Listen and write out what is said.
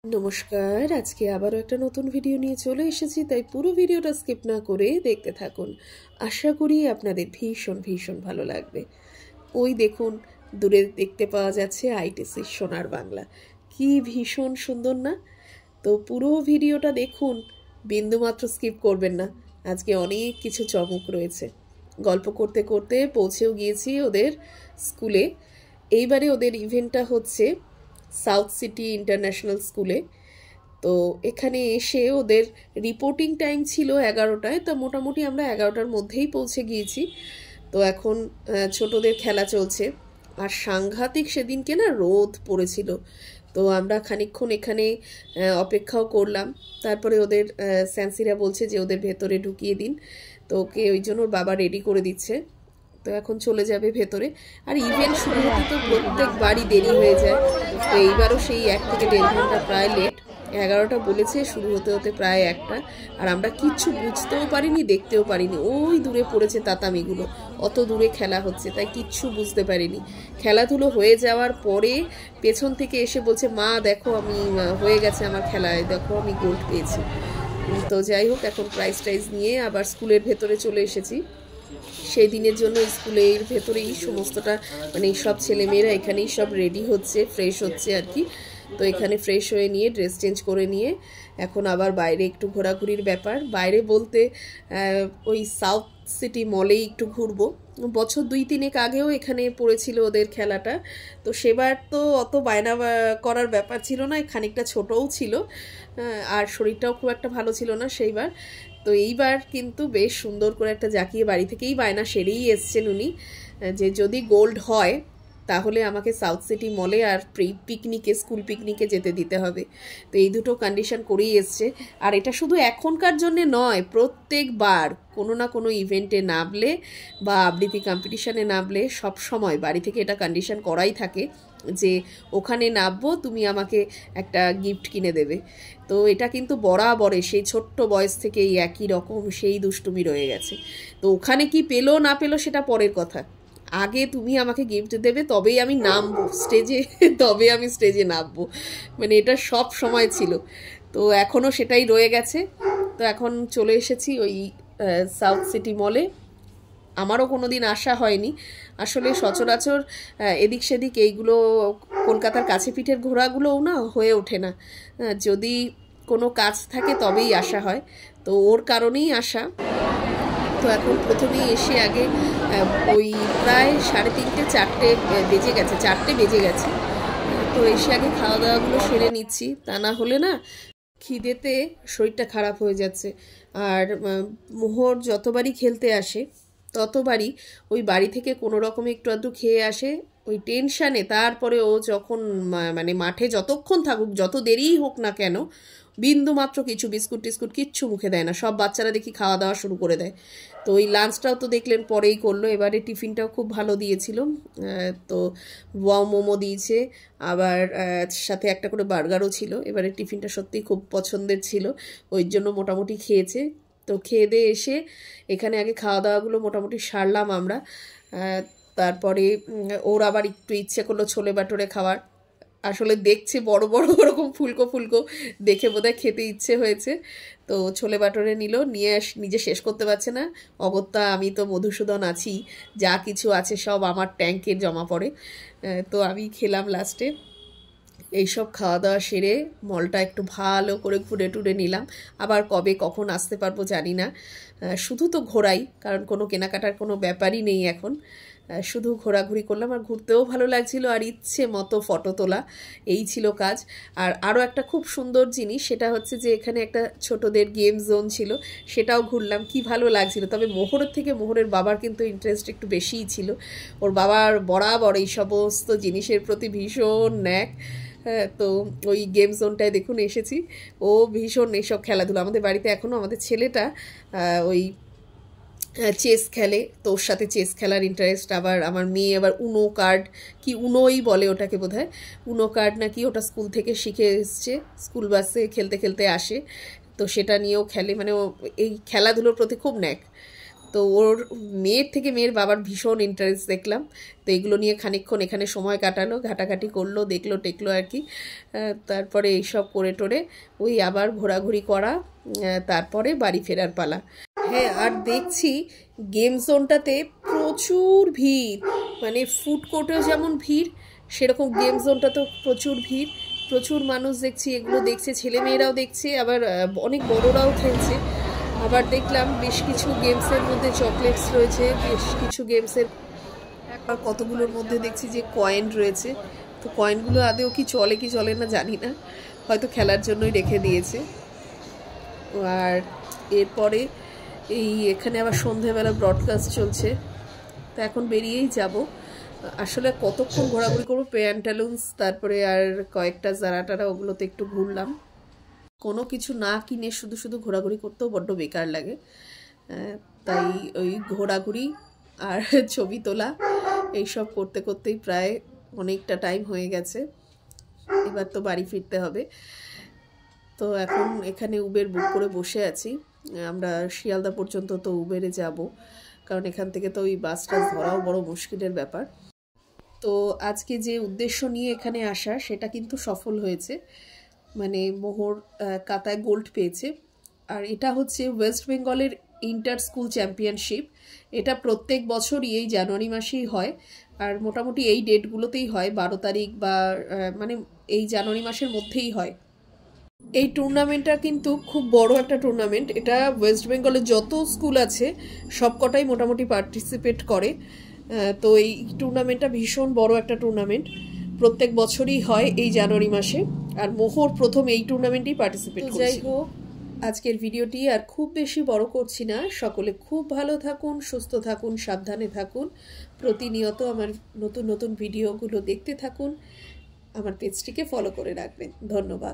নমস্কার, আজকে আবারও একটা নতুন ভিডিও নিয়ে চলে এসেছি, তাই পুরো ভিডিওটা স্কিপ না করে দেখতে থাকুন। আশা করি আপনাদের ভীষণ ভীষণ ভালো লাগবে। ওই দেখুন, দূরে দেখতে পাওয়া যাচ্ছে আইটিসি সোনার বাংলা। কি ভীষণ সুন্দর না? তো পুরো ভিডিওটা দেখুন, বিন্দুমাত্র স্কিপ করবেন না। আজকে অনেক কিছু চমক রয়েছে। গল্প করতে করতে পৌঁছেও গিয়েছি ওদের স্কুলে। এইবারে ওদের ইভেন্টটা হচ্ছে সাউথ সিটি ইন্টারন্যাশনাল স্কুলে। তো এখানে এসে ওদের রিপোর্টিং টাইম ছিল 11টায়, তো মোটামুটি আমরা 11টার মধ্যেই পৌঁছে গিয়েছি। তো এখন ছোটদের খেলা চলছে, আর সাংঘাতিক সেদিনকে না রোদ পড়েছিল। তো আমরা খানিকক্ষণ এখানে অপেক্ষাও করলাম। তারপরে ওদের স্যান্সিরা বলছে যে ওদের ভেতরে ঢুকিয়ে দিন, তো ওকে ওই জন্য ওর বাবা রেডি করে দিচ্ছে। তো এখন চলে যাবে ভেতরে। আর ইভেন্ট শুরু হতে তো প্রত্যেকবারই দেরি হয়ে যায়। তো এইবারও সেই 1 থেকে 1.5 ঘন্টা প্রায় লেট। 11টা বলেছে, শুরু হতে হতে প্রায় 1টা। আর আমরা কিচ্ছু বুঝতেও পারিনি, দেখতেও পারিনি। ওই দূরে পড়েছে তাতামিগুলো, অত দূরে খেলা হচ্ছে, তাই কিচ্ছু বুঝতে পারিনি। খেলাধুলো হয়ে যাওয়ার পরে পেছন থেকে এসে বলছে, মা দেখো আমি হয়ে গেছে আমার খেলায়, দেখো আমি গোল্ড পেয়েছি। তো যাই হোক, এখন প্রাইজ টাইজ নিয়ে আবার স্কুলের ভেতরে চলে এসেছি। সেই দিনের জন্য স্কুলের ভেতরেই সমস্তটা, মানে সব ছেলেমেয়েরা এখানেই সব রেডি হচ্ছে, ফ্রেশ হচ্ছে আর কি। তো এখানে ফ্রেশ হয়ে নিয়ে ড্রেস চেঞ্জ করে নিয়ে এখন আবার বাইরে একটু ঘোরাঘুরির ব্যাপার। বাইরে বলতে ওই সাউথ সিটি মলেই একটু ঘুরবো। বছর 2-3 আগেও এখানে পড়েছিল ওদের খেলাটা। তো সেবার তো অত বায়না করার ব্যাপার ছিল না, খানিকটা ছোটও ছিল, আর শরীরটাও খুব একটা ভালো ছিল না সেইবার। তো এইবার কিন্তু বেশ সুন্দর করে একটা জাকিয়ে বাড়ি থেকেই বায়না সেরেই এসছেন উনি, যে যদি গোল্ড হয় তাহলে আমাকে সাউথ সিটি মলে আর পিকনিকে, স্কুল পিকনিকে যেতে দিতে হবে। তো এই দুটো কন্ডিশন করেই এসছে। আর এটা শুধু এখনকার জন্যে নয়, প্রত্যেকবার কোনো না কোনো ইভেন্টে নামলে বা আবৃত্তি কম্পিটিশানে নামলে সব সময় বাড়ি থেকে এটা কন্ডিশন করাই থাকে যে ওখানে নামবো, তুমি আমাকে একটা গিফট কিনে দেবে। তো এটা কিন্তু বরাবরে সেই ছোট্ট বয়স থেকেই একই রকম সেই দুষ্টুমি রয়ে গেছে। তো ওখানে কি পেলো না পেলো সেটা পরের কথা, আগে তুমি আমাকে গিফট দেবে তবেই আমি নামবো স্টেজে, তবে আমি স্টেজে নামবো। মানে এটা সব সময় ছিল, তো এখনও সেটাই রয়ে গেছে। তো এখন চলে এসেছি ওই সাউথ সিটি মলে। আমারও কোনো দিন আসা হয়নি আসলে, সচরাচর এদিক সেদিক এইগুলো কলকাতার কাছে পিঠের ঘোরাগুলোও না হয়ে ওঠে না, যদি কোনো কাজ থাকে তবেই আসা হয়। তো ওর কারণেই আসা। তো এখন প্রথমেই এসে আগে ওই প্রায় 3:30-4টে বেজে গেছে, 4টে বেজে গেছে। তো এসে আগে খাওয়া দাওয়াগুলো সেরে নিচ্ছি, তা না হলে না খিদেতে শরীরটা খারাপ হয়ে যাচ্ছে। আর মোহর যতবারই খেলতে আসে ততবারই ওই বাড়ি থেকে কোনো রকমে একটু আধটু খেয়ে আসে ওই টেনশানে। তারপরে ও যখন মানে মাঠে যতক্ষণ থাকুক, যত দেরিই হোক না কেন, বিন্দু মাত্র কিছু বিস্কুট টিস্কুট কিচ্ছু মুখে দেয় না। সব বাচ্চারা দেখি খাওয়া দাওয়া শুরু করে দেয়। তো ওই লাঞ্চটাও তো দেখলেন পরেই করলো। এবারে টিফিনটাও খুব ভালো দিয়েছিল। তো ওয়াও মোমো দিয়েছে, আবার সাথে একটা করে বার্গারও ছিল। এবারে টিফিনটা সত্যিই খুব পছন্দের ছিল, ওই জন্য মোটামুটি খেয়েছে। তো খেয়ে দিয়ে এসে এখানে আগে খাওয়া দাওয়াগুলো মোটামুটি সারলাম আমরা। তারপরে ওর আবার একটু ইচ্ছে করলো ছোলে বাটোরে খাওয়ার। আসলে দেখছে বড় বড় ওরকম ফুলকো ফুলকো, দেখে বোধহয় খেতে ইচ্ছে হয়েছে। তো ছোলে বাটোরে নিল, নিয়ে নিজে শেষ করতে পারছে না অগত্যা। আমি তো মধুসূদন আছি, যা কিছু আছে সব আমার ট্যাঙ্কে জমা পড়ে। তো আমি খেলাম লাস্টে। এইসব খাওয়া দাওয়া সেরে মলটা একটু ভালো করে ঘুরে টুরে নিলাম। আবার কবে কখন আসতে পারবো জানি না। শুধু তো ঘোরাই, কারণ কোনো কেনাকাটার কোনো ব্যাপারই নেই এখন। শুধু ঘোরাঘুরি করলাম, আর ঘুরতেও ভালো লাগছিল, আর ইচ্ছে মতো ফটো তোলা, এই ছিল কাজ। আর আরও একটা খুব সুন্দর জিনিস, সেটা হচ্ছে যে এখানে একটা ছোটদের গেম জোন ছিল, সেটাও ঘুরলাম, কি ভালো লাগছিল। তবে মোহরের থেকে মোহরের বাবার কিন্তু ইন্টারেস্ট একটু বেশিই ছিল। ওর বাবার বরাবর এই সমস্ত জিনিসের প্রতি ভীষণ ন্যাক। হ্যাঁ, তো ওই গেম জোনটায় দেখুন এসেছি, ও ভীষণ এইসব খেলাধুলো। আমাদের বাড়িতে এখনও আমাদের ছেলেটা ওই চেস খেলে, তো ওর সাথে চেস খেলার ইন্টারেস্ট। আবার আমার মেয়ে আবার উনো কার্ড, কি উনোই বলে ওটাকে বোধহয়, উনো কার্ড নাকি, ওটা স্কুল থেকে শিখে এসছে, স্কুল বাসে খেলতে খেলতে আসে, তো সেটা নিয়েও খেলে। মানে ও এই খেলাধুলোর প্রতি খুব ন্যাক। তো ওর মেয়ের থেকে মেয়ের বাবার ভীষণ ইন্টারেস্ট দেখলাম। তো এগুলো নিয়ে খানিকক্ষণ এখানে সময় কাটালো, ঘাটাঘাটি করলো, দেখলো টেকলো আর কি। তারপরে এইসব করে টোরে ওই আবার ঘোরাঘুরি করা, তারপরে বাড়ি ফেরার পালা। হ্যাঁ, আর দেখছি গেম জোনটাতে প্রচুর ভিড়, মানে ফুড কোর্টেও যেমন ভিড় সেরকম গেম জোনটাতেও প্রচুর ভিড়, প্রচুর মানুষ দেখছি। এগুলো দেখছে, ছেলে মেয়েরাও দেখছে, আবার অনেক বড়রাও খেলছে। আবার দেখলাম বেশ কিছু গেমসের মধ্যে চকলেটস রয়েছে, বেশ কিছু গেমসের একবার কতগুলোর মধ্যে দেখছি যে কয়েন রয়েছে। তো কয়েনগুলো আদেও কি চলে কি চলে না জানি না, হয়তো খেলার জন্যই রেখে দিয়েছে। আর এরপরে এই এখানে আবার সন্ধেবেলা ব্রডকাস্ট চলছে, তো এখন বেরিয়েই যাব। আসলে কতক্ষণ ঘোরাঘুরি করবো, প্যান্টালুন্স তারপরে আর কয়েকটা জারাটারা ওগুলোতে একটু ঘুরলাম। কোনো কিছু না কিনে শুধু শুধু ঘোরাঘুরি করতেও বড্ড বেকার লাগে, তাই ওই ঘোরাঘুরি আর ছবি তোলা এইসব করতে করতেই প্রায় অনেকটা টাইম হয়ে গেছে। এবার তো বাড়ি ফিরতে হবে। তো এখন এখানে উবের বুক করে বসে আছি। আমরা শিয়ালদা পর্যন্ত তো উবেরে যাব, কারণ এখান থেকে তো ওই বাস টাস ধরাও বড় মুশকিলের ব্যাপার। তো আজকে যে উদ্দেশ্য নিয়ে এখানে আসা সেটা কিন্তু সফল হয়েছে, মানে মোহর কাতায় গোল্ড পেয়েছে। আর এটা হচ্ছে ওয়েস্ট বেঙ্গলের ইন্টার স্কুল চ্যাম্পিয়নশিপ। এটা প্রত্যেক বছরই এই জানুয়ারি মাসেই হয়, আর মোটামুটি এই ডেটগুলোতেই হয়, 12 তারিখ বা মানে এই জানুয়ারি মাসের মধ্যেই হয়। এই টুর্নামেন্টটা কিন্তু খুব বড় একটা টুর্নামেন্ট। এটা ওয়েস্ট বেঙ্গলের যত স্কুল আছে সবকটাই মোটামুটি পার্টিসিপেট করে। তো এই টুর্নামেন্টটা ভীষণ বড় একটা টুর্নামেন্ট, প্রত্যেক বছরই হয় এই জানুয়ারি মাসে। আর মোহর প্রথম এই টুর্নামেন্টেই পার্টিসিপেট করছে। যাই হোক, আজকের ভিডিওটি আর খুব বেশি বড় করছি না। সকলে খুব ভালো থাকুন, সুস্থ থাকুন, সাবধানে থাকুন। প্রতিনিয়ত আমার নতুন নতুন ভিডিওগুলো দেখতে থাকুন, আমার পেজটিকে ফলো করে রাখবেন। ধন্যবাদ।